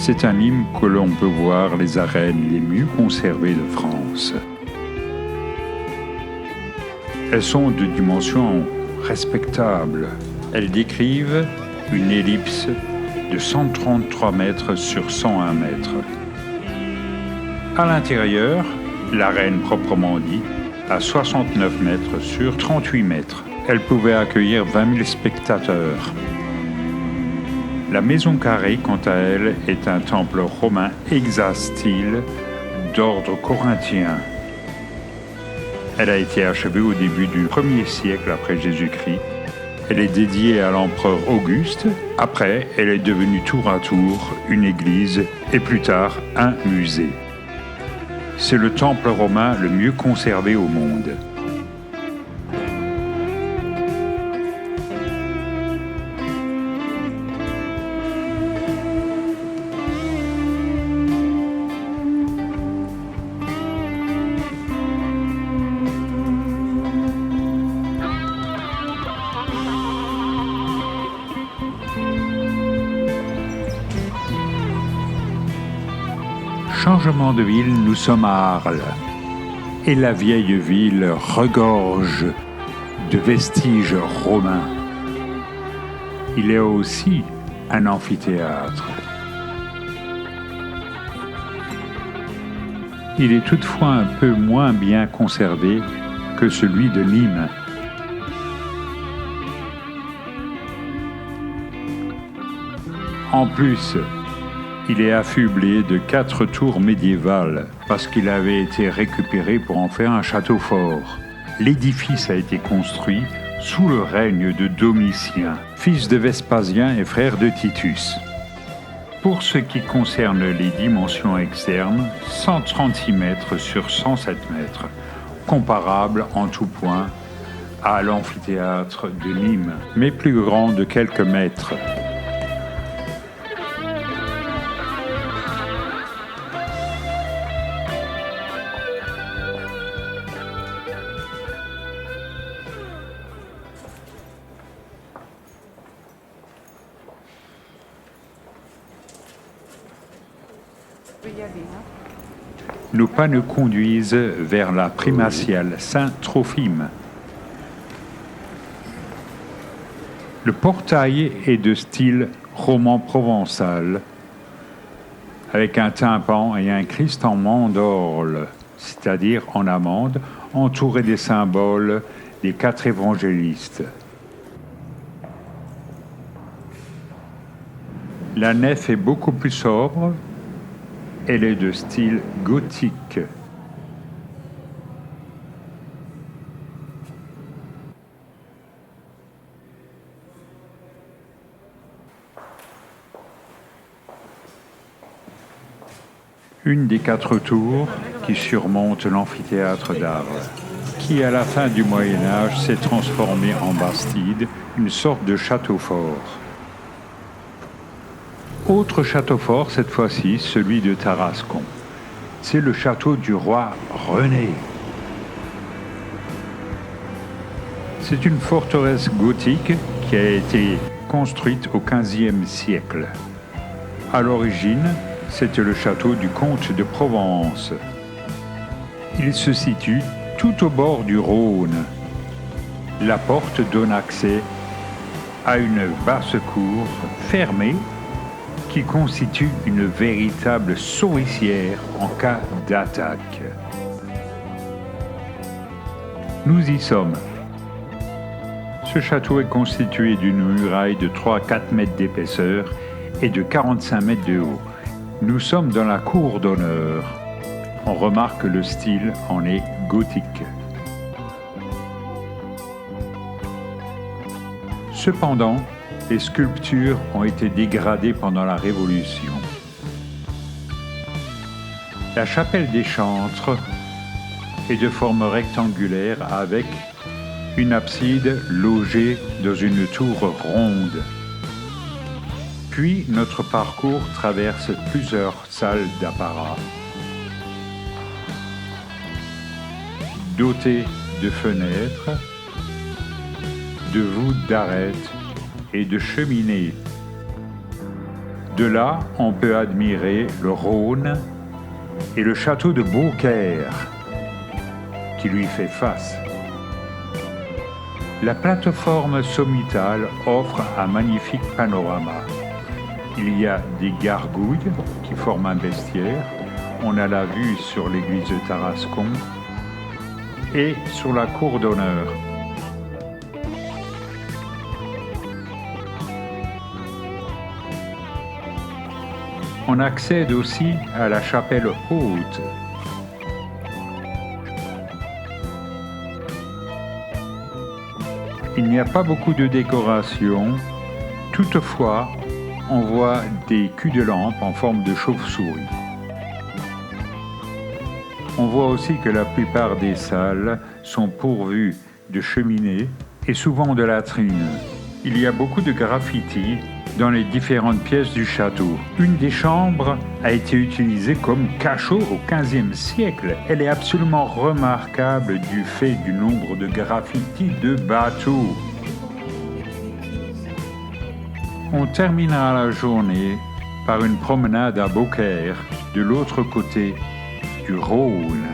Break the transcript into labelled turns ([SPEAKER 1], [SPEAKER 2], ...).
[SPEAKER 1] C'est un hymne que l'on peut voir les arènes les mieux conservées de France. Elles sont de dimensions respectables. Elles décrivent une ellipse de 133 mètres sur 101 mètres. À l'intérieur, l'arène proprement dit, à 69 mètres sur 38 mètres. Elle pouvait accueillir 20 000 spectateurs. La maison carrée, quant à elle, est un temple romain hexastyle d'ordre corinthien. Elle a été achevée au début du 1er siècle après Jésus-Christ. Elle est dédiée à l'empereur Auguste. Après, elle est devenue tour à tour une église et plus tard un musée. C'est le temple romain le mieux conservé au monde. Changement de ville, nous sommes à Arles. Et la vieille ville regorge de vestiges romains. Il y a aussi un amphithéâtre. Il est toutefois un peu moins bien conservé que celui de Nîmes. En plus, il est affublé de 4 tours médiévales parce qu'il avait été récupéré pour en faire un château fort. L'édifice a été construit sous le règne de Domitien, fils de Vespasien et frère de Titus. Pour ce qui concerne les dimensions externes, 136 mètres sur 107 mètres, comparable en tout point à l'amphithéâtre de Nîmes, mais plus grand de quelques mètres. Nos pas nous conduisent vers la primatiale Saint-Trophime. Le portail est de style roman provençal, avec un tympan et un Christ en mandorle, c'est-à-dire en amande, entouré des symboles des 4 évangélistes. La nef est beaucoup plus sobre. Elle est de style gothique. Une des 4 tours qui surmonte l'amphithéâtre d'Arles, qui à la fin du Moyen-Âge s'est transformé en bastide, une sorte de château fort. Autre château fort, cette fois-ci, celui de Tarascon. C'est le château du roi René. C'est une forteresse gothique qui a été construite au XVe siècle. À l'origine, c'était le château du comte de Provence. Il se situe tout au bord du Rhône. La porte donne accès à une basse cour fermée qui constitue une véritable souricière en cas d'attaque. Nous y sommes. Ce château est constitué d'une muraille de 3 à 4 mètres d'épaisseur et de 45 mètres de haut. Nous sommes dans la cour d'honneur. On remarque que le style en est gothique. Cependant, les sculptures ont été dégradées pendant la Révolution. La chapelle des chantres est de forme rectangulaire avec une abside logée dans une tour ronde. Puis notre parcours traverse plusieurs salles d'apparat, dotées de fenêtres, de voûtes d'arêtes et de cheminées. De là, on peut admirer le Rhône et le château de Beaucaire qui lui fait face. La plateforme sommitale offre un magnifique panorama. Il y a des gargouilles qui forment un bestiaire. On a la vue sur l'église de Tarascon et sur la cour d'honneur. On accède aussi à la chapelle haute. Il n'y a pas beaucoup de décoration, toutefois, on voit des culs de lampe en forme de chauve-souris. On voit aussi que la plupart des salles sont pourvues de cheminées et souvent de latrines. Il y a beaucoup de graffitis dans les différentes pièces du château. Une des chambres a été utilisée comme cachot au XVe siècle. Elle est absolument remarquable du fait du nombre de graffitis de bateaux. On terminera la journée par une promenade à Beaucaire, de l'autre côté du Rhône.